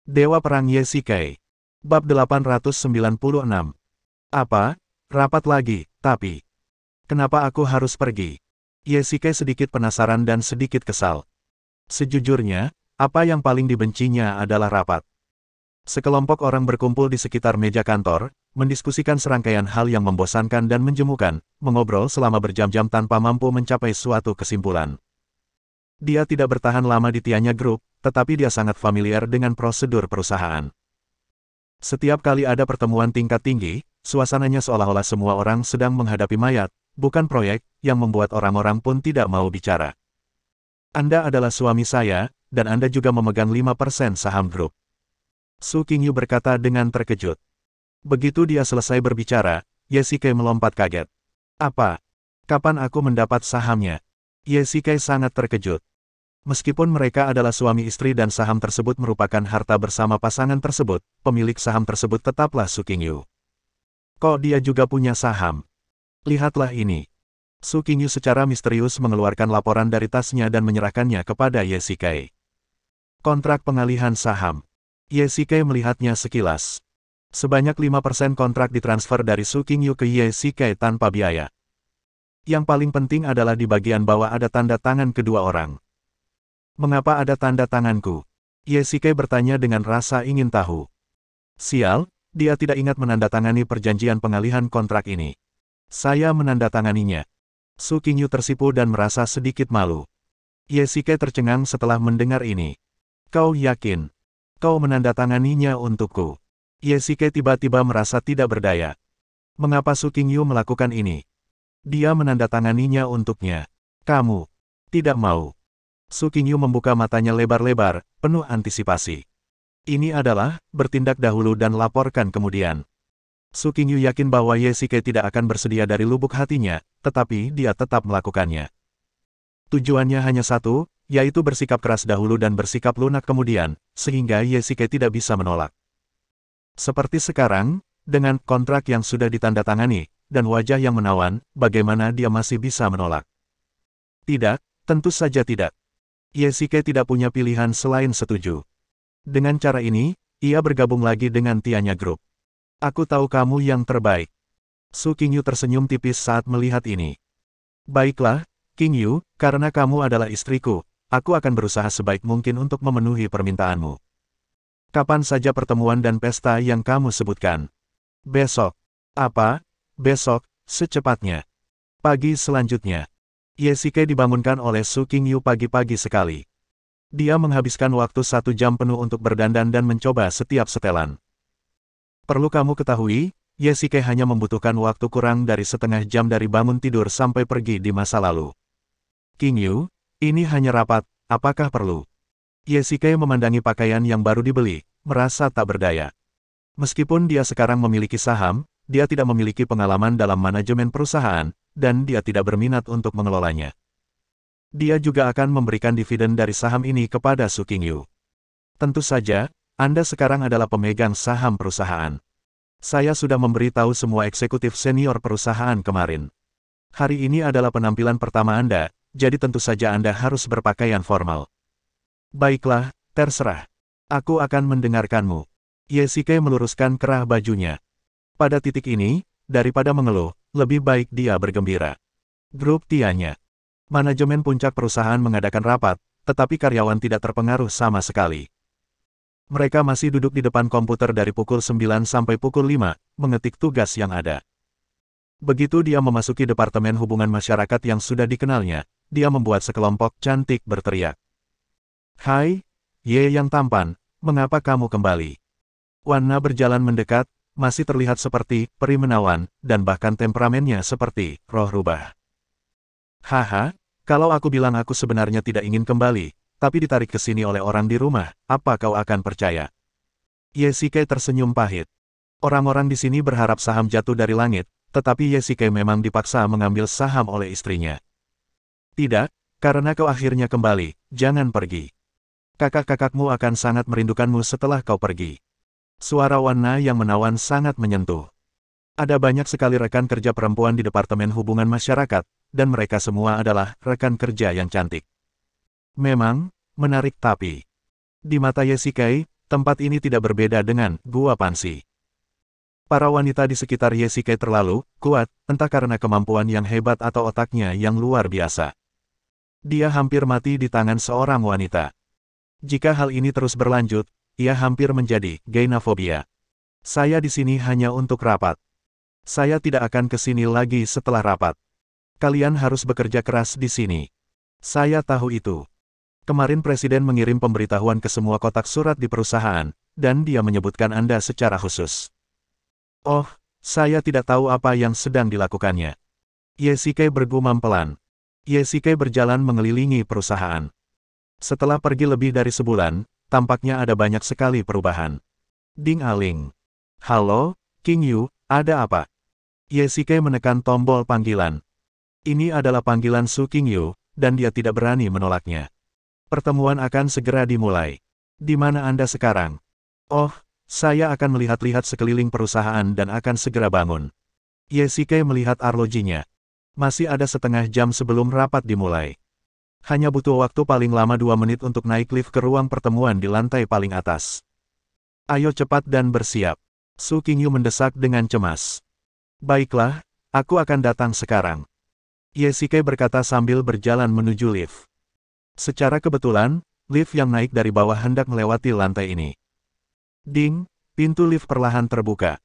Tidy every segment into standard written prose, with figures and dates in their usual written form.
Dewa Perang Yesikai. Bab 896. Apa? Rapat lagi, tapi... Kenapa aku harus pergi? Yesikai sedikit penasaran dan sedikit kesal. Sejujurnya, apa yang paling dibencinya adalah rapat. Sekelompok orang berkumpul di sekitar meja kantor, mendiskusikan serangkaian hal yang membosankan dan menjemukan, mengobrol selama berjam-jam tanpa mampu mencapai suatu kesimpulan. Dia tidak bertahan lama di Tianya Group, tetapi dia sangat familiar dengan prosedur perusahaan. Setiap kali ada pertemuan tingkat tinggi, suasananya seolah-olah semua orang sedang menghadapi mayat, bukan proyek, yang membuat orang-orang pun tidak mau bicara. Anda adalah suami saya, dan Anda juga memegang 5% saham grup. Su Qingyu berkata dengan terkejut. Begitu dia selesai berbicara, Yesikai melompat kaget. Apa? Kapan aku mendapat sahamnya? Yesikai sangat terkejut. Meskipun mereka adalah suami istri dan saham tersebut merupakan harta bersama pasangan tersebut, pemilik saham tersebut tetaplah Su Qingyu. Kok dia juga punya saham? Lihatlah ini. Su Qingyu secara misterius mengeluarkan laporan dari tasnya dan menyerahkannya kepada Yesikai. Kontrak pengalihan saham. Yesikai melihatnya sekilas. Sebanyak 5% kontrak ditransfer dari Su Qingyu ke Yesikai tanpa biaya. Yang paling penting adalah di bagian bawah ada tanda tangan kedua orang. Mengapa ada tanda tanganku? Yesikai bertanya dengan rasa ingin tahu. Sial, dia tidak ingat menandatangani perjanjian pengalihan kontrak ini. Saya menandatanganinya. Su Qingyu tersipu dan merasa sedikit malu. Yesikai tercengang setelah mendengar ini. Kau yakin? Kau menandatanganinya untukku? Yesikai tiba-tiba merasa tidak berdaya. Mengapa Su Qingyu melakukan ini? Dia menandatanganinya untuknya. Kamu tidak mau. Su Qingyu membuka matanya lebar-lebar, penuh antisipasi. Ini adalah, bertindak dahulu dan laporkan kemudian. Su Qingyu yakin bahwa Yesikai tidak akan bersedia dari lubuk hatinya, tetapi dia tetap melakukannya. Tujuannya hanya satu, yaitu bersikap keras dahulu dan bersikap lunak kemudian, sehingga Yesikai tidak bisa menolak. Seperti sekarang, dengan kontrak yang sudah ditandatangani, dan wajah yang menawan, bagaimana dia masih bisa menolak? Tidak, tentu saja tidak. Yesikai tidak punya pilihan selain setuju. Dengan cara ini, ia bergabung lagi dengan Tianya Group. Aku tahu kamu yang terbaik. Su Qingyu tersenyum tipis saat melihat ini. Baiklah, Qingyu, karena kamu adalah istriku, aku akan berusaha sebaik mungkin untuk memenuhi permintaanmu. Kapan saja pertemuan dan pesta yang kamu sebutkan? Besok. Apa? Besok, secepatnya. Pagi selanjutnya. Yesikai dibangunkan oleh Su Qingyu pagi-pagi sekali. Dia menghabiskan waktu 1 jam penuh untuk berdandan dan mencoba setiap setelan. Perlu kamu ketahui, Yesikai hanya membutuhkan waktu kurang dari setengah jam dari bangun tidur sampai pergi di masa lalu. Qingyu, ini hanya rapat, apakah perlu? Yesikai memandangi pakaian yang baru dibeli, merasa tak berdaya. Meskipun dia sekarang memiliki saham, dia tidak memiliki pengalaman dalam manajemen perusahaan, dan dia tidak berminat untuk mengelolanya. Dia juga akan memberikan dividen dari saham ini kepada Su Qingyu. Tentu saja, Anda sekarang adalah pemegang saham perusahaan. Saya sudah memberitahu semua eksekutif senior perusahaan kemarin. Hari ini adalah penampilan pertama Anda, jadi tentu saja Anda harus berpakaian formal. Baiklah, terserah. Aku akan mendengarkanmu. Yesikai meluruskan kerah bajunya. Pada titik ini, daripada mengeluh, lebih baik dia bergembira. Grup Tianya. Manajemen puncak perusahaan mengadakan rapat, tetapi karyawan tidak terpengaruh sama sekali. Mereka masih duduk di depan komputer dari pukul 9 sampai pukul 5, mengetik tugas yang ada. Begitu dia memasuki Departemen Hubungan Masyarakat yang sudah dikenalnya, dia membuat sekelompok cantik berteriak. Hai, Ye yang tampan, mengapa kamu kembali? Wanna berjalan mendekat, masih terlihat seperti peri menawan, dan bahkan temperamennya seperti roh rubah. Haha, kalau aku bilang aku sebenarnya tidak ingin kembali, tapi ditarik ke sini oleh orang di rumah, apa kau akan percaya? Yesikai tersenyum pahit. Orang-orang di sini berharap saham jatuh dari langit, tetapi Yesikai memang dipaksa mengambil saham oleh istrinya. Tidak, karena kau akhirnya kembali, jangan pergi. Kakak-kakakmu akan sangat merindukanmu setelah kau pergi. Suara Wanna yang menawan sangat menyentuh. Ada banyak sekali rekan kerja perempuan di Departemen Hubungan Masyarakat, dan mereka semua adalah rekan kerja yang cantik. Memang, menarik tapi. Di mata Yesikai, tempat ini tidak berbeda dengan Gua Pansi. Para wanita di sekitar Ye Shikai terlalu kuat, entah karena kemampuan yang hebat atau otaknya yang luar biasa. Dia hampir mati di tangan seorang wanita. Jika hal ini terus berlanjut, ia hampir menjadi gainafobia. Saya di sini hanya untuk rapat. Saya tidak akan ke sini lagi setelah rapat. Kalian harus bekerja keras di sini. Saya tahu itu. Kemarin Presiden mengirim pemberitahuan ke semua kotak surat di perusahaan, dan dia menyebutkan Anda secara khusus. Oh, saya tidak tahu apa yang sedang dilakukannya. Ye Shikai bergumam pelan. Ye Shikai berjalan mengelilingi perusahaan. Setelah pergi lebih dari sebulan, tampaknya ada banyak sekali perubahan. Ding Aling. Halo, King Yu, ada apa? Ye Shikai menekan tombol panggilan. Ini adalah panggilan Su King Yu, dan dia tidak berani menolaknya. Pertemuan akan segera dimulai. Di mana Anda sekarang? Oh, saya akan melihat-lihat sekeliling perusahaan dan akan segera bangun. Ye Shikai melihat arlojinya. Masih ada setengah jam sebelum rapat dimulai. Hanya butuh waktu paling lama 2 menit untuk naik lift ke ruang pertemuan di lantai paling atas. Ayo cepat dan bersiap. Su King Yu mendesak dengan cemas. Baiklah, aku akan datang sekarang. Ye Shikai berkata sambil berjalan menuju lift. Secara kebetulan, lift yang naik dari bawah hendak melewati lantai ini. Ding, pintu lift perlahan terbuka.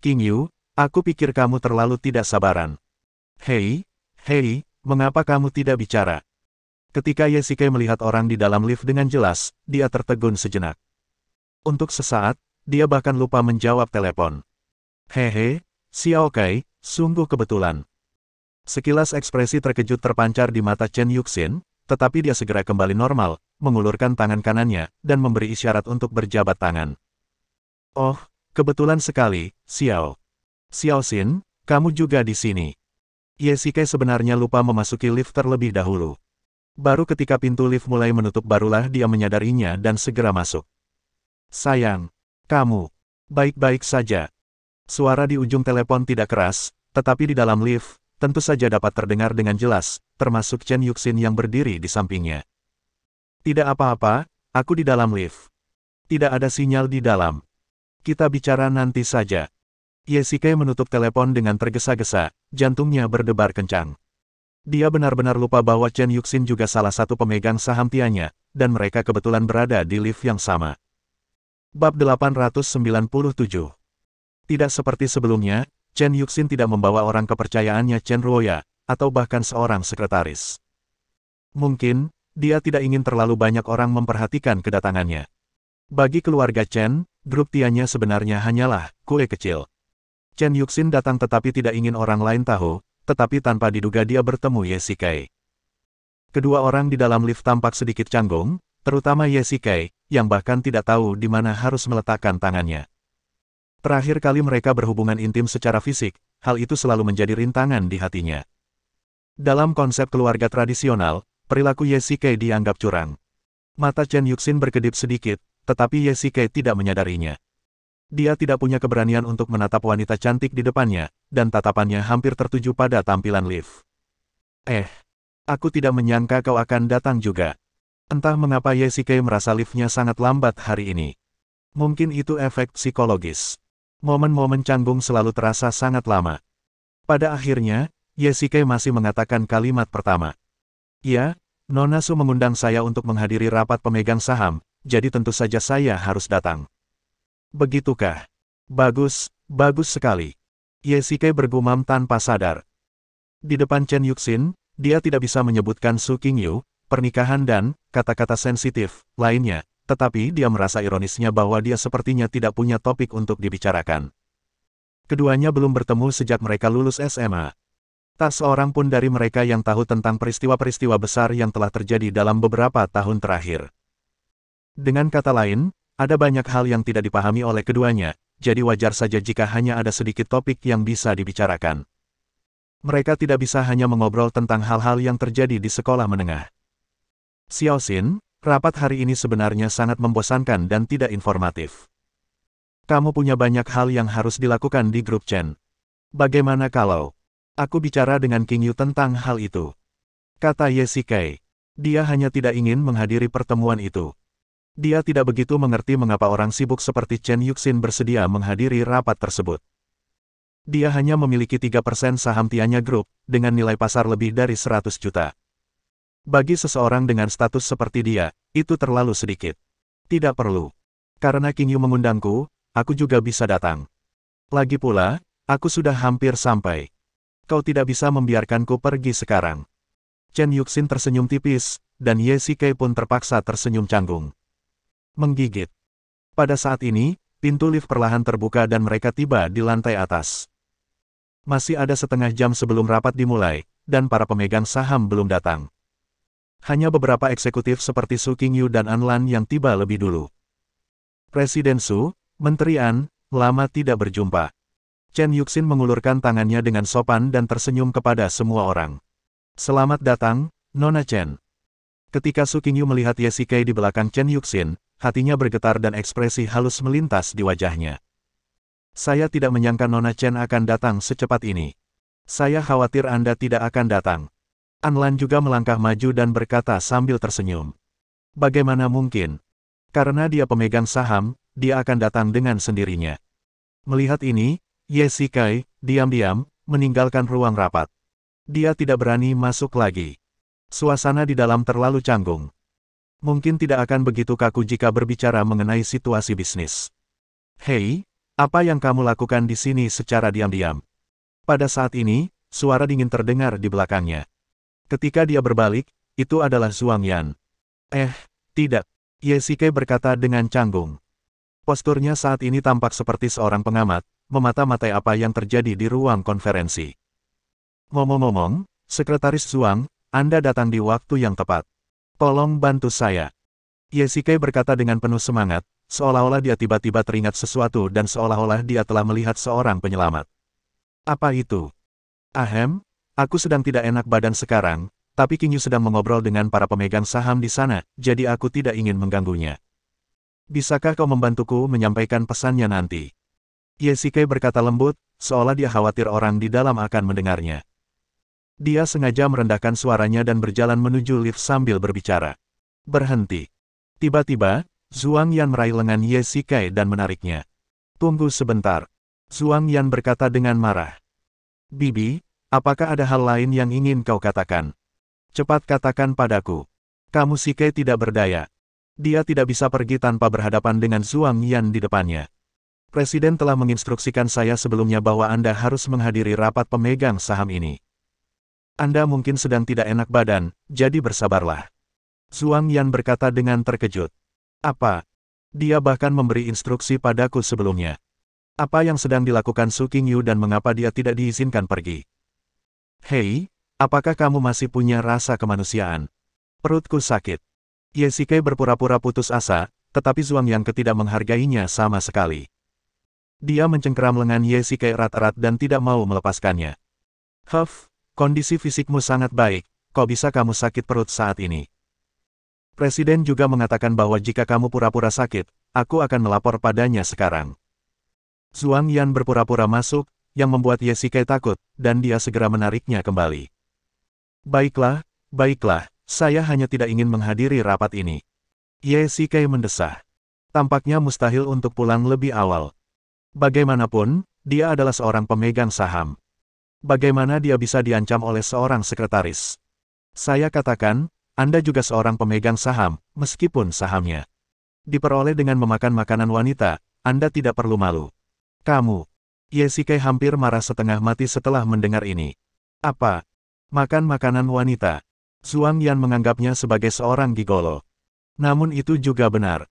King Yu, aku pikir kamu terlalu tidak sabaran. Hei, mengapa kamu tidak bicara? Ketika Ye Shikai melihat orang di dalam lift dengan jelas, dia tertegun sejenak. Untuk sesaat, dia bahkan lupa menjawab telepon. Hehe, Xiao Kai, sungguh kebetulan. Sekilas ekspresi terkejut terpancar di mata Chen Yuxin, tetapi dia segera kembali normal, mengulurkan tangan kanannya, dan memberi isyarat untuk berjabat tangan. Oh, kebetulan sekali, Xiao Xin, kamu juga di sini. Ye Shikai sebenarnya lupa memasuki lift terlebih dahulu. Baru ketika pintu lift mulai menutup barulah dia menyadarinya dan segera masuk. Sayang, kamu baik-baik saja. Suara di ujung telepon tidak keras, tetapi di dalam lift, tentu saja dapat terdengar dengan jelas, termasuk Chen Yuxin yang berdiri di sampingnya. Tidak apa-apa, aku di dalam lift. Tidak ada sinyal di dalam. Kita bicara nanti saja. Ye Shikai menutup telepon dengan tergesa-gesa, jantungnya berdebar kencang. Dia benar-benar lupa bahwa Chen Yuxin juga salah satu pemegang saham Tianya, dan mereka kebetulan berada di lift yang sama. Bab 897. Tidak seperti sebelumnya, Chen Yuxin tidak membawa orang kepercayaannya Chen Ruoya, atau bahkan seorang sekretaris. Mungkin, dia tidak ingin terlalu banyak orang memperhatikan kedatangannya. Bagi keluarga Chen, grup Tianya sebenarnya hanyalah kue kecil. Chen Yuxin datang tetapi tidak ingin orang lain tahu, tetapi tanpa diduga dia bertemu Ye Shikai. Kedua orang di dalam lift tampak sedikit canggung, terutama Ye Shikai, yang bahkan tidak tahu di mana harus meletakkan tangannya. Terakhir kali mereka berhubungan intim secara fisik, hal itu selalu menjadi rintangan di hatinya. Dalam konsep keluarga tradisional, perilaku Ye Shikai dianggap curang. Mata Chen Yuxin berkedip sedikit, tetapi Ye Shikai tidak menyadarinya. Dia tidak punya keberanian untuk menatap wanita cantik di depannya, dan tatapannya hampir tertuju pada tampilan lift. Aku tidak menyangka kau akan datang juga. Entah mengapa Ye Shikai merasa liftnya sangat lambat hari ini. Mungkin itu efek psikologis. Momen-momen canggung selalu terasa sangat lama. Pada akhirnya, Ye Shikai masih mengatakan kalimat pertama. Ya, Nona Su mengundang saya untuk menghadiri rapat pemegang saham, jadi tentu saja saya harus datang. Begitukah? Bagus, bagus sekali. Ye Shikai bergumam tanpa sadar. Di depan Chen Yuxin, dia tidak bisa menyebutkan Su King Yu, pernikahan dan kata-kata sensitif lainnya, tetapi dia merasa ironisnya bahwa dia sepertinya tidak punya topik untuk dibicarakan. Keduanya belum bertemu sejak mereka lulus SMA. Tak seorang pun dari mereka yang tahu tentang peristiwa-peristiwa besar yang telah terjadi dalam beberapa tahun terakhir. Dengan kata lain, ada banyak hal yang tidak dipahami oleh keduanya, jadi wajar saja jika hanya ada sedikit topik yang bisa dibicarakan. Mereka tidak bisa hanya mengobrol tentang hal-hal yang terjadi di sekolah menengah. Xiao Xin, rapat hari ini sebenarnya sangat membosankan dan tidak informatif. Kamu punya banyak hal yang harus dilakukan di grup Chen. Bagaimana kalau aku bicara dengan King Yu tentang hal itu? Kata Ye Shikai. Dia hanya tidak ingin menghadiri pertemuan itu. Dia tidak begitu mengerti mengapa orang sibuk seperti Chen Yuxin bersedia menghadiri rapat tersebut. Dia hanya memiliki 3% saham Tianya Group, dengan nilai pasar lebih dari 100 juta. Bagi seseorang dengan status seperti dia, itu terlalu sedikit. Tidak perlu. Karena King Yu mengundangku, aku juga bisa datang. Lagi pula, aku sudah hampir sampai. Kau tidak bisa membiarkanku pergi sekarang. Chen Yuxin tersenyum tipis, dan Ye Shikai pun terpaksa tersenyum canggung. Menggigit. Pada saat ini, pintu lift perlahan terbuka dan mereka tiba di lantai atas. Masih ada setengah jam sebelum rapat dimulai, dan para pemegang saham belum datang. Hanya beberapa eksekutif seperti Su Qingyu dan An Lan yang tiba lebih dulu. Presiden Su, Menteri An, lama tidak berjumpa. Chen Yuxin mengulurkan tangannya dengan sopan dan tersenyum kepada semua orang. Selamat datang, Nona Chen. Ketika Su Qingyu melihat Ye Shikai di belakang Chen Yuxin, hatinya bergetar dan ekspresi halus melintas di wajahnya. Saya tidak menyangka Nona Chen akan datang secepat ini. Saya khawatir Anda tidak akan datang. An Lan juga melangkah maju dan berkata sambil tersenyum. Bagaimana mungkin? Karena dia pemegang saham, dia akan datang dengan sendirinya. Melihat ini, Ye Shikai, diam-diam, meninggalkan ruang rapat. Dia tidak berani masuk lagi. Suasana di dalam terlalu canggung. Mungkin tidak akan begitu kaku jika berbicara mengenai situasi bisnis. Hei, apa yang kamu lakukan di sini secara diam-diam? Pada saat ini, suara dingin terdengar di belakangnya. Ketika dia berbalik, itu adalah Zhuang Yan. Tidak. Ye Shikai berkata dengan canggung. Posturnya saat ini tampak seperti seorang pengamat, memata-matai apa yang terjadi di ruang konferensi. Ngomong-ngomong, Sekretaris Zhuang, Anda datang di waktu yang tepat. Tolong bantu saya. Ye Shikai berkata dengan penuh semangat, seolah-olah dia tiba-tiba teringat sesuatu dan seolah-olah dia telah melihat seorang penyelamat. Apa itu? Aku sedang tidak enak badan sekarang, tapi King Yu sedang mengobrol dengan para pemegang saham di sana, jadi aku tidak ingin mengganggunya. Bisakah kau membantuku menyampaikan pesannya nanti? Ye Shikai berkata lembut, seolah dia khawatir orang di dalam akan mendengarnya. Dia sengaja merendahkan suaranya dan berjalan menuju lift sambil berbicara. Berhenti. Tiba-tiba, Zhuang Yan meraih lengan Ye Shikai dan menariknya. Tunggu sebentar. Zhuang Yan berkata dengan marah. Bibi, apakah ada hal lain yang ingin kau katakan? Cepat katakan padaku. Kamu Shikai tidak berdaya. Dia tidak bisa pergi tanpa berhadapan dengan Zhuang Yan di depannya. Presiden telah menginstruksikan saya sebelumnya bahwa Anda harus menghadiri rapat pemegang saham ini. Anda mungkin sedang tidak enak badan, jadi bersabarlah. Zhuang Yan berkata dengan terkejut. Apa? Dia bahkan memberi instruksi padaku sebelumnya. Apa yang sedang dilakukan Su Qingyu dan mengapa dia tidak diizinkan pergi? Hei, apakah kamu masih punya rasa kemanusiaan? Perutku sakit. Ye Shikai berpura-pura putus asa, tetapi Zhuang Yan tidak menghargainya sama sekali. Dia mencengkeram lengan Ye Shikai erat-erat dan tidak mau melepaskannya. Kondisi fisikmu sangat baik, kok bisa kamu sakit perut saat ini? Presiden juga mengatakan bahwa jika kamu pura-pura sakit, aku akan melapor padanya sekarang. Zhuang Yan berpura-pura masuk, yang membuat Ye Shikai takut, dan dia segera menariknya kembali. Baiklah, saya hanya tidak ingin menghadiri rapat ini. Ye Shikai mendesah. Tampaknya mustahil untuk pulang lebih awal. Bagaimanapun, dia adalah seorang pemegang saham. Bagaimana dia bisa diancam oleh seorang sekretaris? Saya katakan, Anda juga seorang pemegang saham, meskipun sahamnya diperoleh dengan memakan makanan wanita, Anda tidak perlu malu. Kamu. Ye Shikai hampir marah setengah mati setelah mendengar ini. Apa? Makan makanan wanita? Zhuang Yan menganggapnya sebagai seorang gigolo. Namun itu juga benar.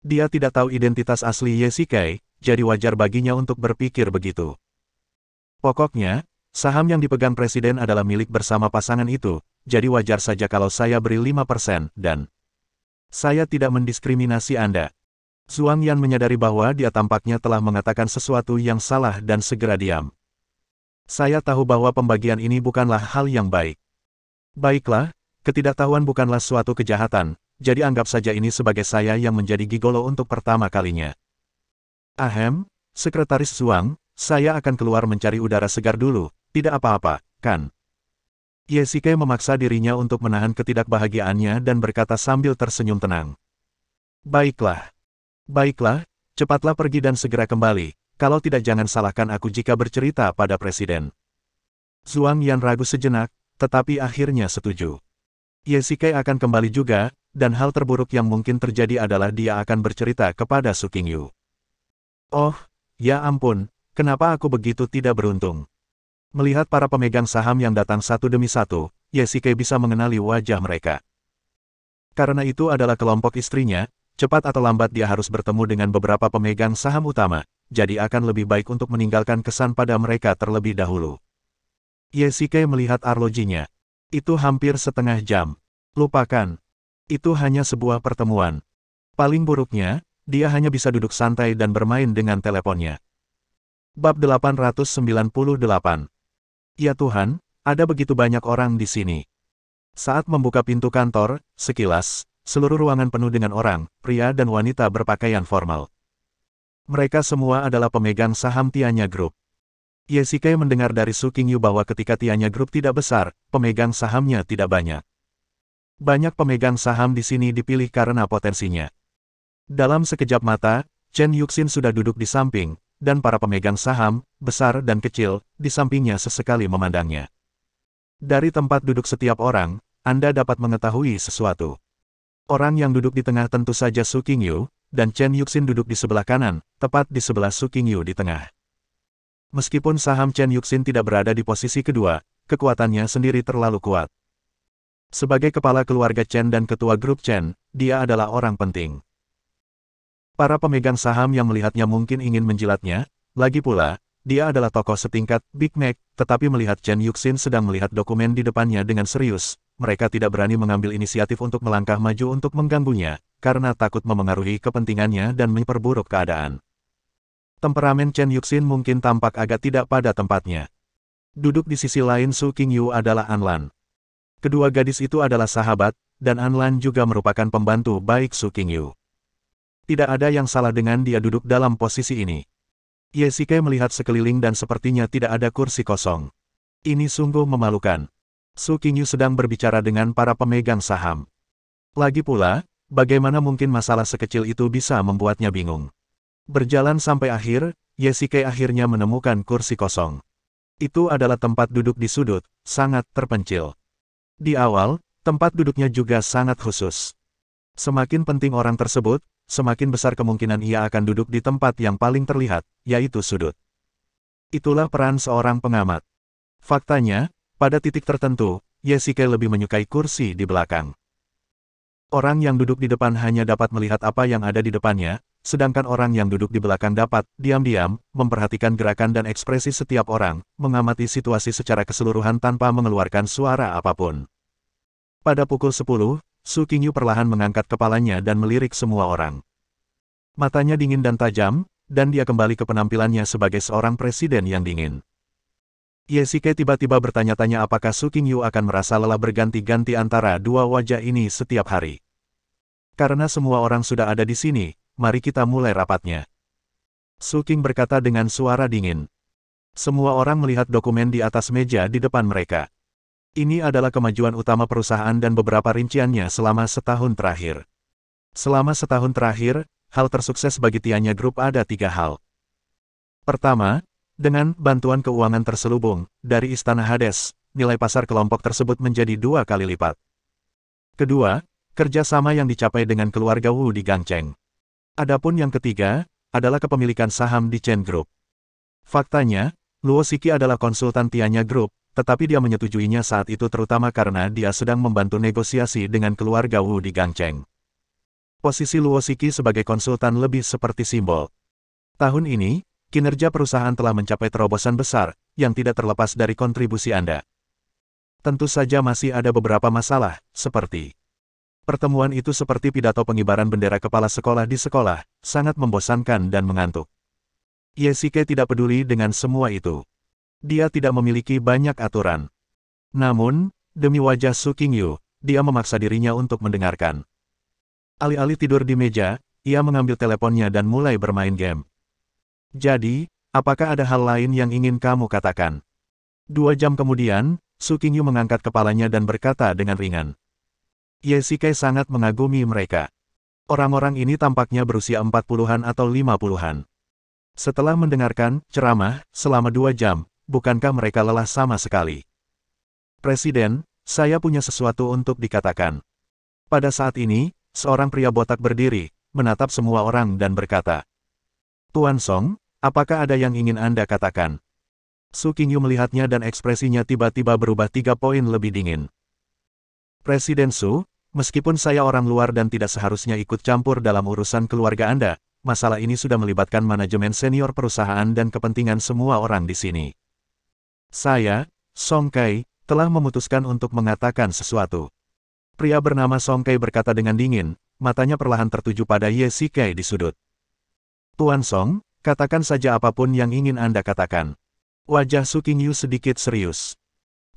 Dia tidak tahu identitas asli Ye Shikai, jadi wajar baginya untuk berpikir begitu. Pokoknya, saham yang dipegang presiden adalah milik bersama pasangan itu, jadi wajar saja kalau saya beri 5%, dan saya tidak mendiskriminasi Anda. Zhuang Yan menyadari bahwa dia tampaknya telah mengatakan sesuatu yang salah dan segera diam. Saya tahu bahwa pembagian ini bukanlah hal yang baik. Baiklah, ketidaktahuan bukanlah suatu kejahatan, jadi anggap saja ini sebagai saya yang menjadi gigolo untuk pertama kalinya. Sekretaris Zhuang, saya akan keluar mencari udara segar dulu, tidak apa-apa, kan? Ye Shikai memaksa dirinya untuk menahan ketidakbahagiaannya dan berkata sambil tersenyum tenang. Baiklah. Baiklah, cepatlah pergi dan segera kembali, kalau tidak jangan salahkan aku jika bercerita pada Presiden. Zhuang Yan ragu sejenak, tetapi akhirnya setuju. Ye Shikai akan kembali juga, dan hal terburuk yang mungkin terjadi adalah dia akan bercerita kepada Su Qingyu. Oh, ya ampun, kenapa aku begitu tidak beruntung? Melihat para pemegang saham yang datang satu demi satu, Ye Shikai bisa mengenali wajah mereka. Karena itu adalah kelompok istrinya, cepat atau lambat dia harus bertemu dengan beberapa pemegang saham utama, jadi akan lebih baik untuk meninggalkan kesan pada mereka terlebih dahulu. Ye Shikai melihat arlojinya. Itu hampir setengah jam. Lupakan. Itu hanya sebuah pertemuan. Paling buruknya, dia hanya bisa duduk santai dan bermain dengan teleponnya. Bab 898. Ya Tuhan, ada begitu banyak orang di sini. Saat membuka pintu kantor, sekilas, seluruh ruangan penuh dengan orang, pria dan wanita berpakaian formal. Mereka semua adalah pemegang saham Tianya Group. Ye Shikai mendengar dari Su Qingyu bahwa ketika Tianya Group tidak besar, pemegang sahamnya tidak banyak. Banyak pemegang saham di sini dipilih karena potensinya. Dalam sekejap mata, Chen Yuxin sudah duduk di samping, dan para pemegang saham, besar dan kecil, di sampingnya sesekali memandangnya. Dari tempat duduk setiap orang, Anda dapat mengetahui sesuatu. Orang yang duduk di tengah tentu saja Su Qingyu, dan Chen Yuxin duduk di sebelah kanan, tepat di sebelah Su Qingyu di tengah. Meskipun saham Chen Yuxin tidak berada di posisi kedua, kekuatannya sendiri terlalu kuat. Sebagai kepala keluarga Chen dan ketua grup Chen, dia adalah orang penting. Para pemegang saham yang melihatnya mungkin ingin menjilatnya, lagi pula, dia adalah tokoh setingkat Big Mac, tetapi melihat Chen Yuxin sedang melihat dokumen di depannya dengan serius, mereka tidak berani mengambil inisiatif untuk melangkah maju untuk mengganggunya, karena takut memengaruhi kepentingannya dan memperburuk keadaan. Temperamen Chen Yuxin mungkin tampak agak tidak pada tempatnya. Duduk di sisi lain Su Qingyu adalah Anlan. Kedua gadis itu adalah sahabat, dan Anlan juga merupakan pembantu baik Su Qingyu. Tidak ada yang salah dengan dia duduk dalam posisi ini. Ye Shikai melihat sekeliling dan sepertinya tidak ada kursi kosong. Ini sungguh memalukan. Su Qingyu sedang berbicara dengan para pemegang saham. Lagi pula, bagaimana mungkin masalah sekecil itu bisa membuatnya bingung? Berjalan sampai akhir, Ye Shikai akhirnya menemukan kursi kosong. Itu adalah tempat duduk di sudut, sangat terpencil. Di awal, tempat duduknya juga sangat khusus. Semakin penting orang tersebut, semakin besar kemungkinan ia akan duduk di tempat yang paling terlihat, yaitu sudut. Itulah peran seorang pengamat. Faktanya, pada titik tertentu, Ye Shikai lebih menyukai kursi di belakang. Orang yang duduk di depan hanya dapat melihat apa yang ada di depannya, sedangkan orang yang duduk di belakang dapat, diam-diam, memperhatikan gerakan dan ekspresi setiap orang, mengamati situasi secara keseluruhan tanpa mengeluarkan suara apapun. Pada pukul 10, Su Qingyu perlahan mengangkat kepalanya dan melirik semua orang. Matanya dingin dan tajam, dan dia kembali ke penampilannya sebagai seorang presiden yang dingin. Ye Shikai tiba-tiba bertanya-tanya apakah Su Qingyu akan merasa lelah berganti-ganti antara dua wajah ini setiap hari. Karena semua orang sudah ada di sini, mari kita mulai rapatnya. Su Qing berkata dengan suara dingin. Semua orang melihat dokumen di atas meja di depan mereka. Ini adalah kemajuan utama perusahaan dan beberapa rinciannya selama setahun terakhir. Selama setahun terakhir, hal tersukses bagi Tianya Group ada 3 hal. Pertama, dengan bantuan keuangan terselubung dari Istana Hades, nilai pasar kelompok tersebut menjadi 2 kali lipat. Kedua, kerjasama yang dicapai dengan keluarga Wu di Gangcheng. Adapun yang ketiga, adalah kepemilikan saham di Chen Group. Faktanya, Luo Shiki adalah konsultan Tianya Group, tetapi dia menyetujuinya saat itu terutama karena dia sedang membantu negosiasi dengan keluarga Wu di Gangcheng. Posisi Luo Shiki sebagai konsultan lebih seperti simbol. Tahun ini, kinerja perusahaan telah mencapai terobosan besar, yang tidak terlepas dari kontribusi Anda. Tentu saja masih ada beberapa masalah, seperti pertemuan itu seperti pidato pengibaran bendera kepala sekolah di sekolah, sangat membosankan dan mengantuk. Ye Shikai tidak peduli dengan semua itu. Dia tidak memiliki banyak aturan. Namun, demi wajah Su Qingyu, dia memaksa dirinya untuk mendengarkan. Alih-alih tidur di meja, ia mengambil teleponnya dan mulai bermain game. Jadi, apakah ada hal lain yang ingin kamu katakan? 2 jam kemudian, Su Qingyu mengangkat kepalanya dan berkata dengan ringan. Ye Shikai sangat mengagumi mereka. Orang-orang ini tampaknya berusia 40-an atau 50-an. Setelah mendengarkan ceramah selama 2 jam, bukankah mereka lelah sama sekali? Presiden, saya punya sesuatu untuk dikatakan. Pada saat ini, seorang pria botak berdiri, menatap semua orang dan berkata, Tuan Song, apakah ada yang ingin Anda katakan? Su Qingyu melihatnya dan ekspresinya tiba-tiba berubah 3 poin lebih dingin. Presiden Su, meskipun saya orang luar dan tidak seharusnya ikut campur dalam urusan keluarga Anda, masalah ini sudah melibatkan manajemen senior perusahaan dan kepentingan semua orang di sini. Saya, Song Kai, telah memutuskan untuk mengatakan sesuatu. Pria bernama Song Kai berkata dengan dingin, matanya perlahan tertuju pada Ye Shikai di sudut. Tuan Song, katakan saja apapun yang ingin Anda katakan. Wajah Su Qingyu sedikit serius.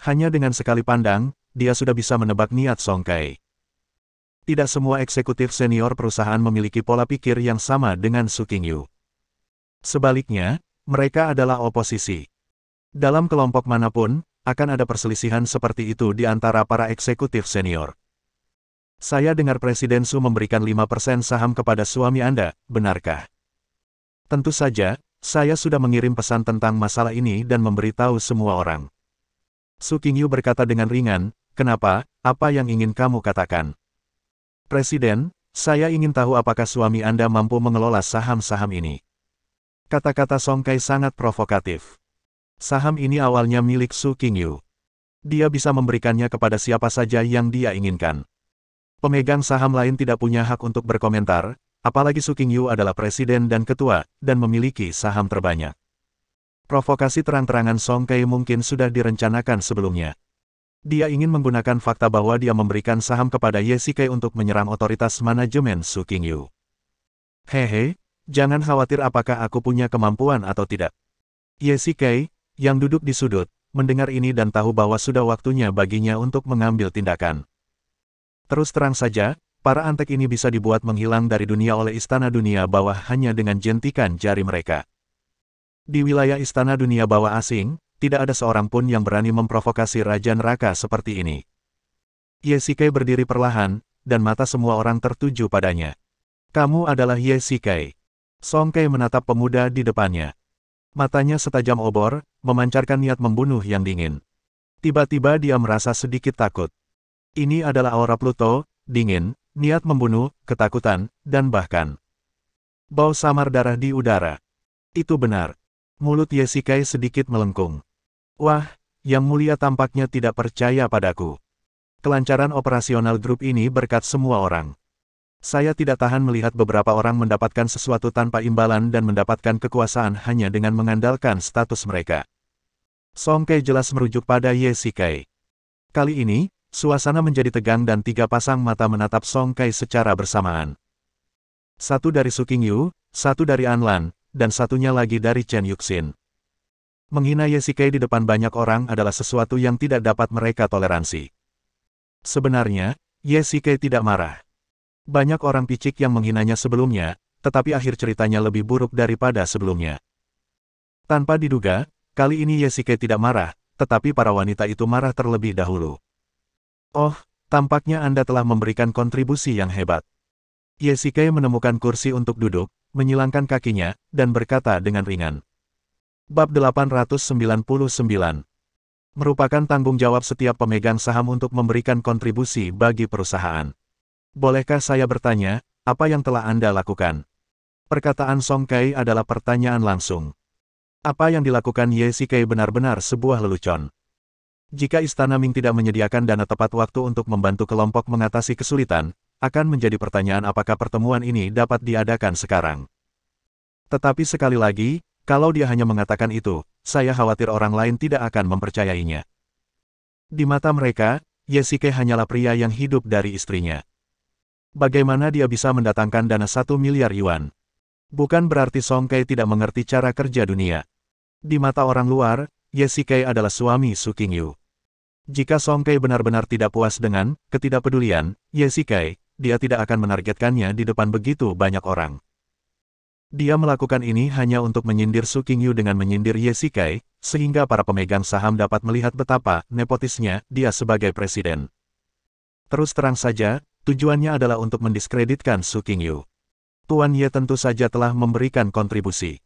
Hanya dengan sekali pandang, dia sudah bisa menebak niat Song Kai. Tidak semua eksekutif senior perusahaan memiliki pola pikir yang sama dengan Su Qingyu. Sebaliknya, mereka adalah oposisi. Dalam kelompok manapun, akan ada perselisihan seperti itu di antara para eksekutif senior. Saya dengar Presiden Su memberikan 5% saham kepada suami Anda, benarkah? Tentu saja, saya sudah mengirim pesan tentang masalah ini dan memberitahu semua orang. Su Qingyu berkata dengan ringan, kenapa, apa yang ingin kamu katakan? Presiden, saya ingin tahu apakah suami Anda mampu mengelola saham-saham ini. Kata-kata Song Kai sangat provokatif. Saham ini awalnya milik Su Qingyu. Dia bisa memberikannya kepada siapa saja yang dia inginkan. Pemegang saham lain tidak punya hak untuk berkomentar, apalagi Su Qingyu adalah presiden dan ketua, dan memiliki saham terbanyak. Provokasi terang-terangan Song Kai mungkin sudah direncanakan sebelumnya. Dia ingin menggunakan fakta bahwa dia memberikan saham kepada Ye Shikai untuk menyerang otoritas manajemen Su Qingyu. Hehe, jangan khawatir apakah aku punya kemampuan atau tidak. Ye Shikai, yang duduk di sudut, mendengar ini dan tahu bahwa sudah waktunya baginya untuk mengambil tindakan. Terus terang saja, para antek ini bisa dibuat menghilang dari dunia oleh Istana Dunia Bawah hanya dengan jentikan jari mereka. Di wilayah Istana Dunia Bawah asing, tidak ada seorang pun yang berani memprovokasi Raja Neraka seperti ini. Ye Shikai berdiri perlahan, dan mata semua orang tertuju padanya. Kamu adalah Ye Shikai. Song Kai menatap pemuda di depannya. Matanya setajam obor, memancarkan niat membunuh yang dingin. Tiba-tiba dia merasa sedikit takut. Ini adalah aura Pluto, dingin, niat membunuh, ketakutan, dan bahkan bau samar darah di udara. Itu benar. Mulut Ye Shikai sedikit melengkung. Wah, Yang Mulia tampaknya tidak percaya padaku. Kelancaran operasional grup ini berkat semua orang. Saya tidak tahan melihat beberapa orang mendapatkan sesuatu tanpa imbalan dan mendapatkan kekuasaan hanya dengan mengandalkan status mereka. Song Kai jelas merujuk pada Ye Shikai. Kali ini, suasana menjadi tegang dan 3 pasang mata menatap Song Kai secara bersamaan. Satu dari Su Qingyu, satu dari Anlan, dan satunya lagi dari Chen Yuxin. Menghina Ye Shikai di depan banyak orang adalah sesuatu yang tidak dapat mereka toleransi. Sebenarnya, Ye Shikai tidak marah. Banyak orang picik yang menghinanya sebelumnya, tetapi akhir ceritanya lebih buruk daripada sebelumnya. Tanpa diduga, kali ini Ye Shikai tidak marah, tetapi para wanita itu marah terlebih dahulu. Oh, tampaknya Anda telah memberikan kontribusi yang hebat. Ye Shikai menemukan kursi untuk duduk, menyilangkan kakinya, dan berkata dengan ringan. Bab 899 merupakan tanggung jawab setiap pemegang saham untuk memberikan kontribusi bagi perusahaan. Bolehkah saya bertanya, apa yang telah Anda lakukan? Perkataan Song Kai adalah pertanyaan langsung. Apa yang dilakukan Ye Shikai benar-benar sebuah lelucon. Jika Istana Ming tidak menyediakan dana tepat waktu untuk membantu kelompok mengatasi kesulitan, akan menjadi pertanyaan apakah pertemuan ini dapat diadakan sekarang. Tetapi sekali lagi, kalau dia hanya mengatakan itu, saya khawatir orang lain tidak akan mempercayainya. Di mata mereka, Ye Shikai hanyalah pria yang hidup dari istrinya. Bagaimana dia bisa mendatangkan dana 1 miliar yuan? Bukan berarti Song Kai tidak mengerti cara kerja dunia. Di mata orang luar, Ye Shikai adalah suami Su Qingyu. Jika Song Kai benar-benar tidak puas dengan ketidakpedulian Ye Shikai, dia tidak akan menargetkannya di depan begitu banyak orang. Dia melakukan ini hanya untuk menyindir Su Qingyu dengan menyindir Ye Shikai, sehingga para pemegang saham dapat melihat betapa nepotisnya dia sebagai presiden. Terus terang saja, tujuannya adalah untuk mendiskreditkan Su Qingyu. Tuan Ye tentu saja telah memberikan kontribusi.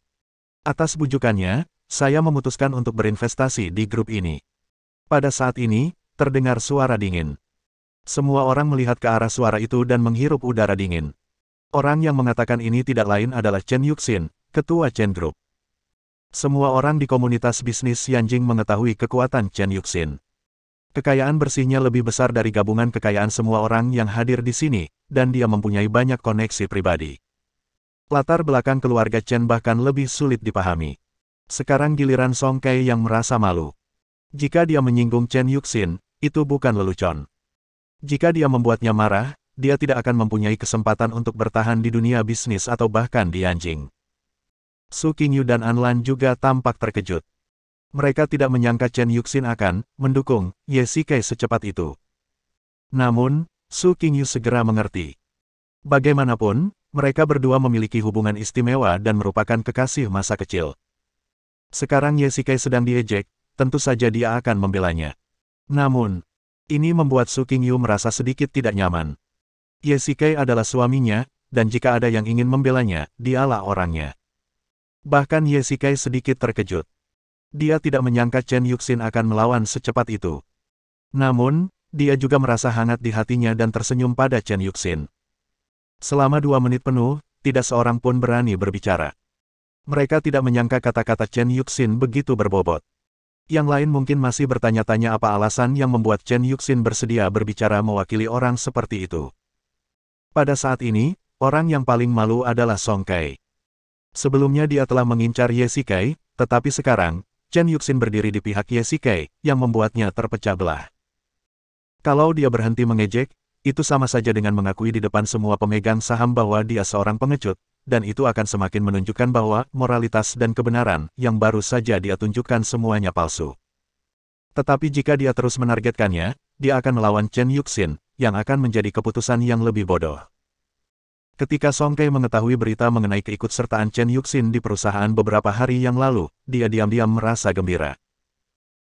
Atas bujukannya, saya memutuskan untuk berinvestasi di grup ini. Pada saat ini, terdengar suara dingin. Semua orang melihat ke arah suara itu dan menghirup udara dingin. Orang yang mengatakan ini tidak lain adalah Chen Yuxin, ketua Chen Group. Semua orang di komunitas bisnis Yanjing mengetahui kekuatan Chen Yuxin. Kekayaan bersihnya lebih besar dari gabungan kekayaan semua orang yang hadir di sini, dan dia mempunyai banyak koneksi pribadi. Latar belakang keluarga Chen bahkan lebih sulit dipahami. Sekarang giliran Song Kai yang merasa malu. Jika dia menyinggung Chen Yuxin, itu bukan lelucon. Jika dia membuatnya marah, dia tidak akan mempunyai kesempatan untuk bertahan di dunia bisnis atau bahkan di Yanjing. Su Qingyu dan An Lan juga tampak terkejut. Mereka tidak menyangka Chen Yuxin akan mendukung Ye Shikai secepat itu. Namun, Su Qingyu segera mengerti. Bagaimanapun, mereka berdua memiliki hubungan istimewa dan merupakan kekasih masa kecil. Sekarang Ye Shikai sedang diejek, tentu saja dia akan membelanya. Namun, ini membuat Su Qingyu merasa sedikit tidak nyaman. Ye Shikai adalah suaminya, dan jika ada yang ingin membelanya, dialah orangnya. Bahkan Ye Shikai sedikit terkejut. Dia tidak menyangka Chen Yuxin akan melawan secepat itu. Namun, dia juga merasa hangat di hatinya dan tersenyum pada Chen Yuxin. Selama 2 menit penuh, tidak seorang pun berani berbicara. Mereka tidak menyangka kata-kata Chen Yuxin begitu berbobot. Yang lain mungkin masih bertanya-tanya apa alasan yang membuat Chen Yuxin bersedia berbicara mewakili orang seperti itu. Pada saat ini, orang yang paling malu adalah Song Kai. Sebelumnya dia telah mengincar Ye Shikai, tetapi sekarang, Chen Yuxin berdiri di pihak Ye Shikai, yang membuatnya terpecah belah. Kalau dia berhenti mengejek, itu sama saja dengan mengakui di depan semua pemegang saham bahwa dia seorang pengecut, dan itu akan semakin menunjukkan bahwa moralitas dan kebenaran yang baru saja dia tunjukkan semuanya palsu. Tetapi jika dia terus menargetkannya, dia akan melawan Chen Yuxin, yang akan menjadi keputusan yang lebih bodoh. Ketika Song Kai mengetahui berita mengenai keikutsertaan Chen Yuxin di perusahaan beberapa hari yang lalu, dia diam-diam merasa gembira.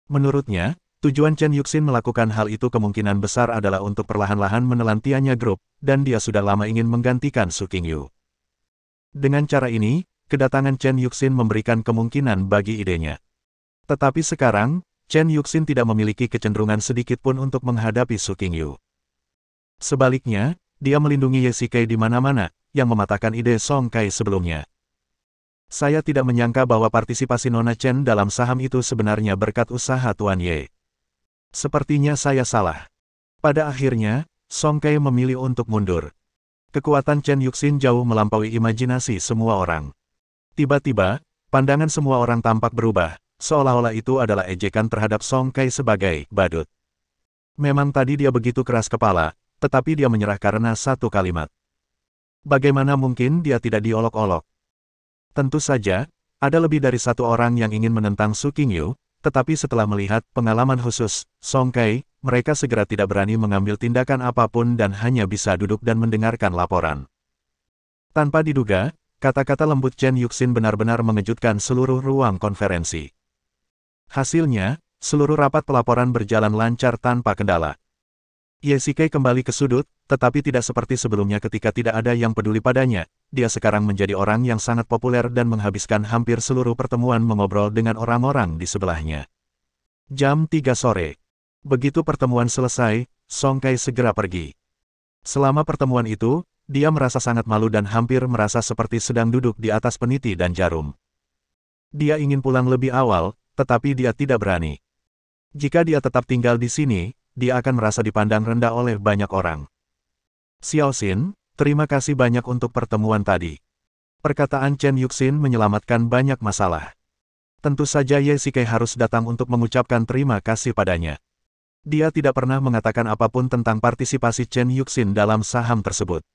Menurutnya, tujuan Chen Yuxin melakukan hal itu kemungkinan besar adalah untuk perlahan-lahan menelan Tianya Group, dan dia sudah lama ingin menggantikan Su Qingyu. Dengan cara ini, kedatangan Chen Yuxin memberikan kemungkinan bagi idenya. Tetapi sekarang, Chen Yuxin tidak memiliki kecenderungan sedikit pun untuk menghadapi Su Qingyu. Sebaliknya, dia melindungi Ye Shikai di mana-mana, yang mematahkan ide Song Kai sebelumnya. Saya tidak menyangka bahwa partisipasi Nona Chen dalam saham itu sebenarnya berkat usaha Tuan Ye. Sepertinya saya salah. Pada akhirnya, Song Kai memilih untuk mundur. Kekuatan Chen Yuxin jauh melampaui imajinasi semua orang. Tiba-tiba, pandangan semua orang tampak berubah, seolah-olah itu adalah ejekan terhadap Song Kai sebagai badut. Memang tadi dia begitu keras kepala, tetapi dia menyerah karena satu kalimat. Bagaimana mungkin dia tidak diolok-olok? Tentu saja, ada lebih dari satu orang yang ingin menentang Su Qingyu, tetapi setelah melihat pengalaman khusus Song Kai, mereka segera tidak berani mengambil tindakan apapun dan hanya bisa duduk dan mendengarkan laporan. Tanpa diduga, kata-kata lembut Chen Yuxin benar-benar mengejutkan seluruh ruang konferensi. Hasilnya, seluruh rapat pelaporan berjalan lancar tanpa kendala. Ye Shikai kembali ke sudut, tetapi tidak seperti sebelumnya ketika tidak ada yang peduli padanya. Dia sekarang menjadi orang yang sangat populer dan menghabiskan hampir seluruh pertemuan mengobrol dengan orang-orang di sebelahnya. Jam 3 sore. Begitu pertemuan selesai, Song Kai segera pergi. Selama pertemuan itu, dia merasa sangat malu dan hampir merasa seperti sedang duduk di atas peniti dan jarum. Dia ingin pulang lebih awal, tetapi dia tidak berani. Jika dia tetap tinggal di sini, dia akan merasa dipandang rendah oleh banyak orang. Xiao Xin, terima kasih banyak untuk pertemuan tadi. Perkataan Chen Yuxin menyelamatkan banyak masalah. Tentu saja Ye Shikai harus datang untuk mengucapkan terima kasih padanya. Dia tidak pernah mengatakan apapun tentang partisipasi Chen Yuxin dalam saham tersebut.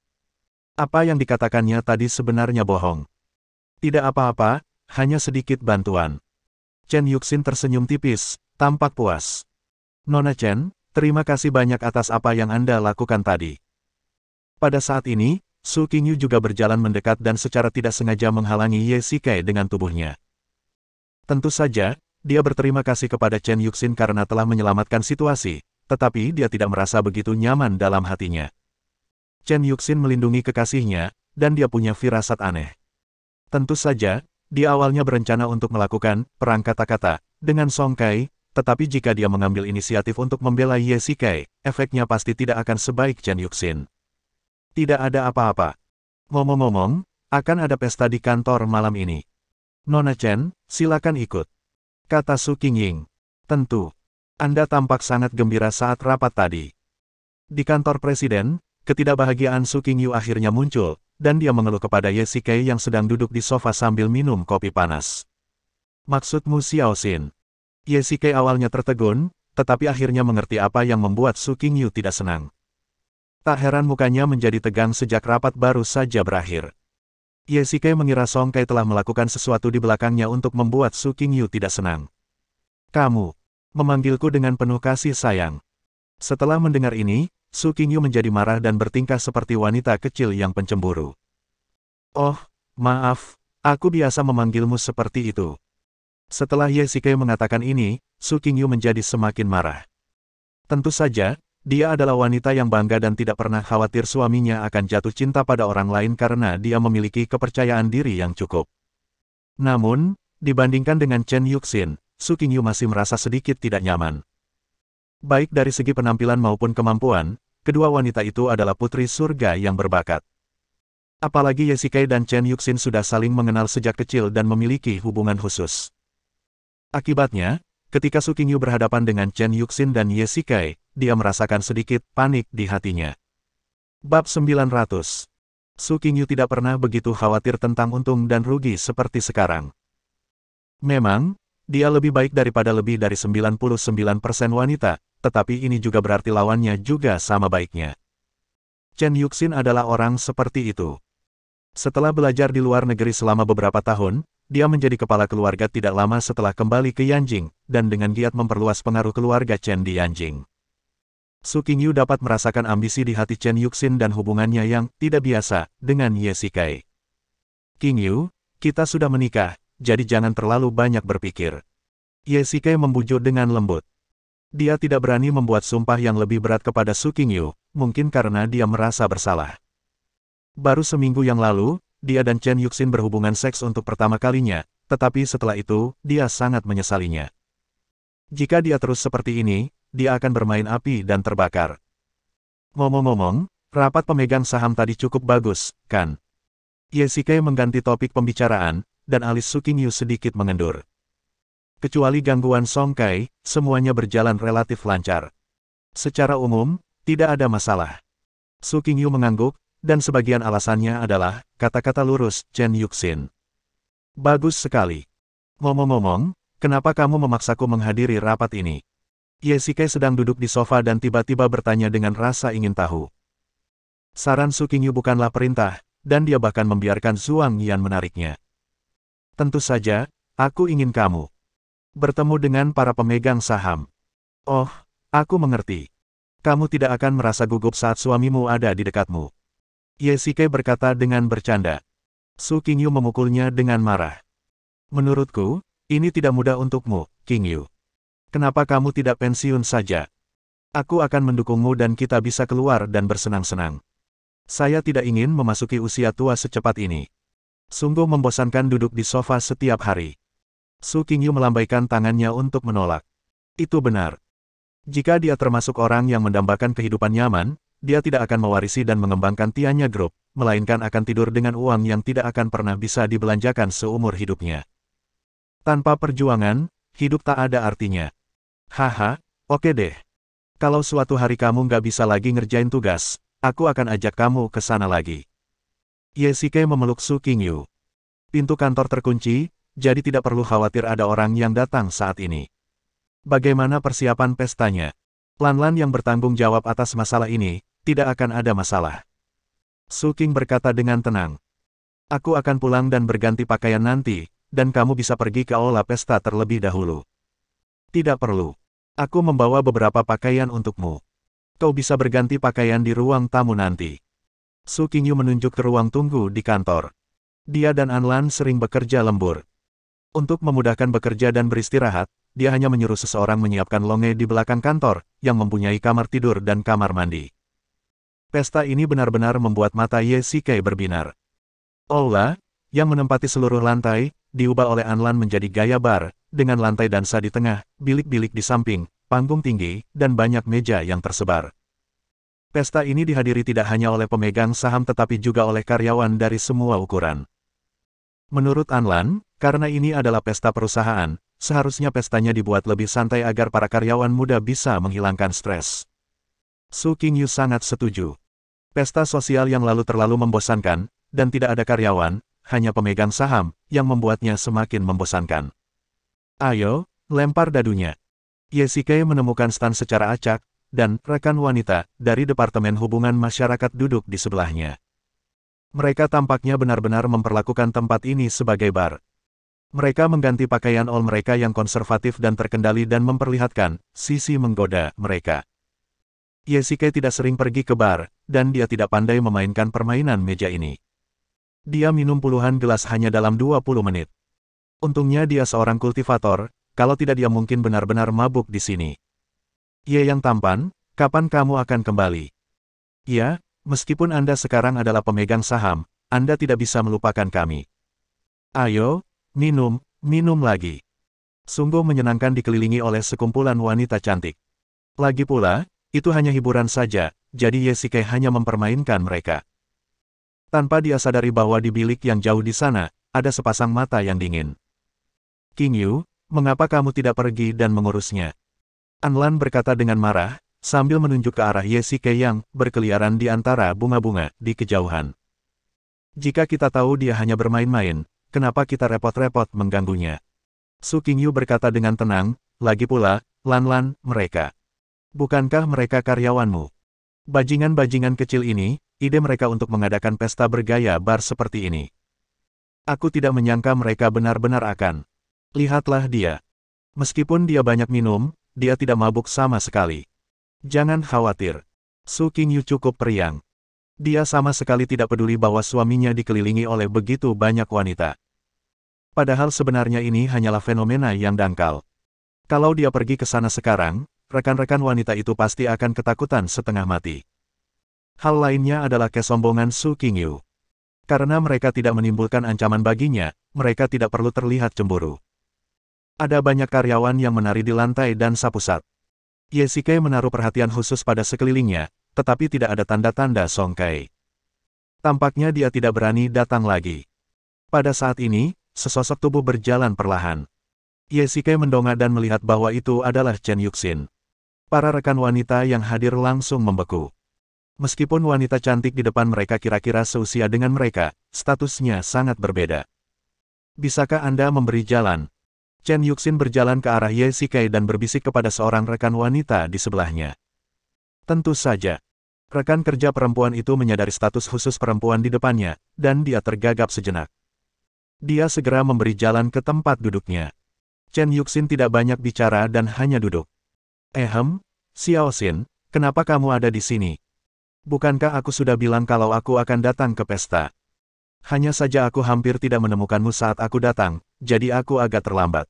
Apa yang dikatakannya tadi sebenarnya bohong. Tidak apa-apa, hanya sedikit bantuan. Chen Yuxin tersenyum tipis, tampak puas. Nona Chen, terima kasih banyak atas apa yang Anda lakukan tadi. Pada saat ini, Su Qingyu juga berjalan mendekat dan secara tidak sengaja menghalangi Ye Shikai dengan tubuhnya. Tentu saja, dia berterima kasih kepada Chen Yuxin karena telah menyelamatkan situasi, tetapi dia tidak merasa begitu nyaman dalam hatinya. Chen Yuxin melindungi kekasihnya, dan dia punya firasat aneh. Tentu saja, dia awalnya berencana untuk melakukan perang kata-kata dengan Song Kai, tetapi jika dia mengambil inisiatif untuk membela Ye Shikai, efeknya pasti tidak akan sebaik Chen Yuxin. Tidak ada apa-apa. Ngomong-ngomong, akan ada pesta di kantor malam ini. Nona Chen, silakan ikut. Kata Su Qingying. Tentu. Anda tampak sangat gembira saat rapat tadi. Di kantor presiden, ketidakbahagiaan Su Qingyu akhirnya muncul, dan dia mengeluh kepada Ye Shikai yang sedang duduk di sofa sambil minum kopi panas. Maksudmu Xiao Xin? Ye Shikai awalnya tertegun, tetapi akhirnya mengerti apa yang membuat Su Qingyu tidak senang. Tak heran mukanya menjadi tegang sejak rapat baru saja berakhir. Ye Shikai mengira Song Kai telah melakukan sesuatu di belakangnya untuk membuat Su Qingyu tidak senang. Kamu memanggilku dengan penuh kasih sayang. Setelah mendengar ini, Su Qingyu menjadi marah dan bertingkah seperti wanita kecil yang pencemburu. Oh, maaf, aku biasa memanggilmu seperti itu. Setelah Ye Shikai mengatakan ini, Su Qingyu menjadi semakin marah. Tentu saja, dia adalah wanita yang bangga dan tidak pernah khawatir suaminya akan jatuh cinta pada orang lain karena dia memiliki kepercayaan diri yang cukup. Namun, dibandingkan dengan Chen Yuxin, Su Qingyu masih merasa sedikit tidak nyaman. Baik dari segi penampilan maupun kemampuan, kedua wanita itu adalah putri surga yang berbakat. Apalagi Ye Shikai dan Chen Yuxin sudah saling mengenal sejak kecil dan memiliki hubungan khusus. Akibatnya, ketika Su Qingyu berhadapan dengan Chen Yuxin dan Ye Shikai, dia merasakan sedikit panik di hatinya. Bab 900. Su Qingyu tidak pernah begitu khawatir tentang untung dan rugi seperti sekarang. Memang, dia lebih baik daripada lebih dari 99% wanita, tetapi ini juga berarti lawannya juga sama baiknya. Chen Yuxin adalah orang seperti itu. Setelah belajar di luar negeri selama beberapa tahun, dia menjadi kepala keluarga tidak lama setelah kembali ke Yanjing, dan dengan giat memperluas pengaruh keluarga Chen di Yanjing. Su Qingyu dapat merasakan ambisi di hati Chen Yuxin dan hubungannya yang tidak biasa dengan Ye Shikai. Qingyu, kita sudah menikah, jadi jangan terlalu banyak berpikir. Ye Shikai membujuk dengan lembut. Dia tidak berani membuat sumpah yang lebih berat kepada Su Qingyu, mungkin karena dia merasa bersalah. Baru seminggu yang lalu, dia dan Chen Yuxin berhubungan seks untuk pertama kalinya, tetapi setelah itu, dia sangat menyesalinya. Jika dia terus seperti ini, dia akan bermain api dan terbakar. Ngomong-ngomong, rapat pemegang saham tadi cukup bagus, kan? Ye Shikai mengganti topik pembicaraan, dan alis Su Qingyu sedikit mengendur. Kecuali gangguan Song Kai, semuanya berjalan relatif lancar. Secara umum, tidak ada masalah. Su Qingyu mengangguk, dan sebagian alasannya adalah kata-kata lurus Chen Yuxin. Bagus sekali. Ngomong-ngomong, kenapa kamu memaksaku menghadiri rapat ini? Ye Shikai sedang duduk di sofa dan tiba-tiba bertanya dengan rasa ingin tahu. Saran Su Qingyu bukanlah perintah, dan dia bahkan membiarkan Zhuang Yan menariknya. Tentu saja, aku ingin kamu bertemu dengan para pemegang saham. Oh, aku mengerti. Kamu tidak akan merasa gugup saat suamimu ada di dekatmu. Ye Shikai berkata dengan bercanda. Su Qingyu memukulnya dengan marah. Menurutku, ini tidak mudah untukmu, Qingyu. Kenapa kamu tidak pensiun saja? Aku akan mendukungmu dan kita bisa keluar dan bersenang-senang. Saya tidak ingin memasuki usia tua secepat ini. Sungguh membosankan duduk di sofa setiap hari. Su Qingyu melambaikan tangannya untuk menolak. Itu benar. Jika dia termasuk orang yang mendambakan kehidupan nyaman, dia tidak akan mewarisi dan mengembangkan Tianya Group, melainkan akan tidur dengan uang yang tidak akan pernah bisa dibelanjakan seumur hidupnya. Tanpa perjuangan, hidup tak ada artinya. Haha, oke deh. Kalau suatu hari kamu nggak bisa lagi ngerjain tugas, aku akan ajak kamu ke sana lagi. Ye Shikai memeluk Su Qingyu. Pintu kantor terkunci, jadi tidak perlu khawatir ada orang yang datang saat ini. Bagaimana persiapan pestanya? Lan-Lan yang bertanggung jawab atas masalah ini, tidak akan ada masalah. Su Qing berkata dengan tenang. Aku akan pulang dan berganti pakaian nanti, dan kamu bisa pergi ke aula pesta terlebih dahulu. Tidak perlu. Aku membawa beberapa pakaian untukmu. Kau bisa berganti pakaian di ruang tamu nanti. Su Qingyu menunjuk ke ruang tunggu di kantor. Dia dan An-Lan sering bekerja lembur. Untuk memudahkan bekerja dan beristirahat, dia hanya menyuruh seseorang menyiapkan longe di belakang kantor, yang mempunyai kamar tidur dan kamar mandi. Pesta ini benar-benar membuat mata Ye Shikai berbinar. Aula, yang menempati seluruh lantai, diubah oleh Anlan menjadi gaya bar, dengan lantai dansa di tengah, bilik-bilik di samping, panggung tinggi, dan banyak meja yang tersebar. Pesta ini dihadiri tidak hanya oleh pemegang saham tetapi juga oleh karyawan dari semua ukuran. Menurut Anlan, karena ini adalah pesta perusahaan, seharusnya pestanya dibuat lebih santai agar para karyawan muda bisa menghilangkan stres. Su Qingyu sangat setuju. Pesta sosial yang lalu terlalu membosankan, dan tidak ada karyawan, hanya pemegang saham, yang membuatnya semakin membosankan. Ayo, lempar dadunya. Ye Shikai menemukan stan secara acak, dan rekan wanita dari Departemen Hubungan Masyarakat duduk di sebelahnya. Mereka tampaknya benar-benar memperlakukan tempat ini sebagai bar. Mereka mengganti pakaian all mereka yang konservatif dan terkendali dan memperlihatkan sisi menggoda mereka. Ye Shikai tidak sering pergi ke bar, dan dia tidak pandai memainkan permainan meja ini. Dia minum puluhan gelas hanya dalam 20 menit. Untungnya dia seorang kultivator, kalau tidak dia mungkin benar-benar mabuk di sini. Ye yang tampan, kapan kamu akan kembali? Ya, meskipun Anda sekarang adalah pemegang saham, Anda tidak bisa melupakan kami. Ayo, minum, minum lagi. Sungguh menyenangkan dikelilingi oleh sekumpulan wanita cantik. Lagi pula, itu hanya hiburan saja, jadi Ye Shikai hanya mempermainkan mereka. Tanpa dia sadari bahwa di bilik yang jauh di sana, ada sepasang mata yang dingin. Qingyu, mengapa kamu tidak pergi dan mengurusnya? Anlan berkata dengan marah, sambil menunjuk ke arah Ye Shikai yang berkeliaran di antara bunga-bunga di kejauhan. Jika kita tahu dia hanya bermain-main, kenapa kita repot-repot mengganggunya? Su Qingyu berkata dengan tenang, lagi pula, Lan, mereka. Bukankah mereka karyawanmu? Bajingan-bajingan kecil ini, ide mereka untuk mengadakan pesta bergaya bar seperti ini. Aku tidak menyangka mereka benar-benar akan. Lihatlah dia. Meskipun dia banyak minum, dia tidak mabuk sama sekali. Jangan khawatir. Su Qingyu cukup periang. Dia sama sekali tidak peduli bahwa suaminya dikelilingi oleh begitu banyak wanita. Padahal sebenarnya ini hanyalah fenomena yang dangkal. Kalau dia pergi ke sana sekarang, rekan-rekan wanita itu pasti akan ketakutan setengah mati. Hal lainnya adalah kesombongan Su Qingyu. Karena mereka tidak menimbulkan ancaman baginya, mereka tidak perlu terlihat cemburu. Ada banyak karyawan yang menari di lantai dan sapusat. Ye Shikai menaruh perhatian khusus pada sekelilingnya, tetapi tidak ada tanda-tanda songkai. Tampaknya dia tidak berani datang lagi. Pada saat ini, sesosok tubuh berjalan perlahan. Ye Shikai mendongak dan melihat bahwa itu adalah Chen Yuxin. Para rekan wanita yang hadir langsung membeku. Meskipun wanita cantik di depan mereka kira-kira seusia dengan mereka, statusnya sangat berbeda. Bisakah Anda memberi jalan? Chen Yuxin berjalan ke arah Ye Shikai dan berbisik kepada seorang rekan wanita di sebelahnya. Tentu saja. Rekan kerja perempuan itu menyadari status khusus perempuan di depannya, dan dia tergagap sejenak. Dia segera memberi jalan ke tempat duduknya. Chen Yuxin tidak banyak bicara dan hanya duduk. Xiao Xin, kenapa kamu ada di sini? Bukankah aku sudah bilang kalau aku akan datang ke pesta? Hanya saja aku hampir tidak menemukanmu saat aku datang, jadi aku agak terlambat.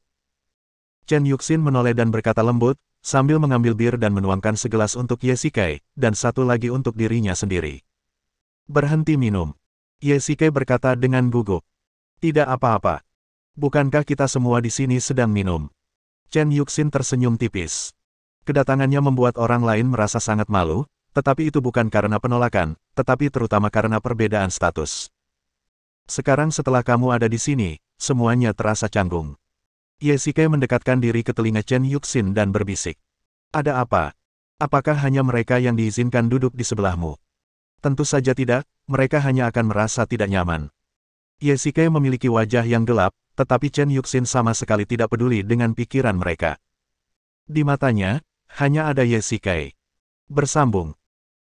Chen Yuxin menoleh dan berkata lembut, sambil mengambil bir dan menuangkan segelas untuk Ye Shikai, dan satu lagi untuk dirinya sendiri. Berhenti minum. Ye Shikai berkata dengan gugup. Tidak apa-apa. Bukankah kita semua di sini sedang minum? Chen Yuxin tersenyum tipis. Kedatangannya membuat orang lain merasa sangat malu, tetapi itu bukan karena penolakan, tetapi terutama karena perbedaan status. Sekarang setelah kamu ada di sini, semuanya terasa canggung. Ye Shikai mendekatkan diri ke telinga Chen Yuxin dan berbisik. Ada apa? Apakah hanya mereka yang diizinkan duduk di sebelahmu? Tentu saja tidak, mereka hanya akan merasa tidak nyaman. Ye Shikai memiliki wajah yang gelap, tetapi Chen Yuxin sama sekali tidak peduli dengan pikiran mereka. Di matanya, hanya ada Ye Shikai. Bersambung.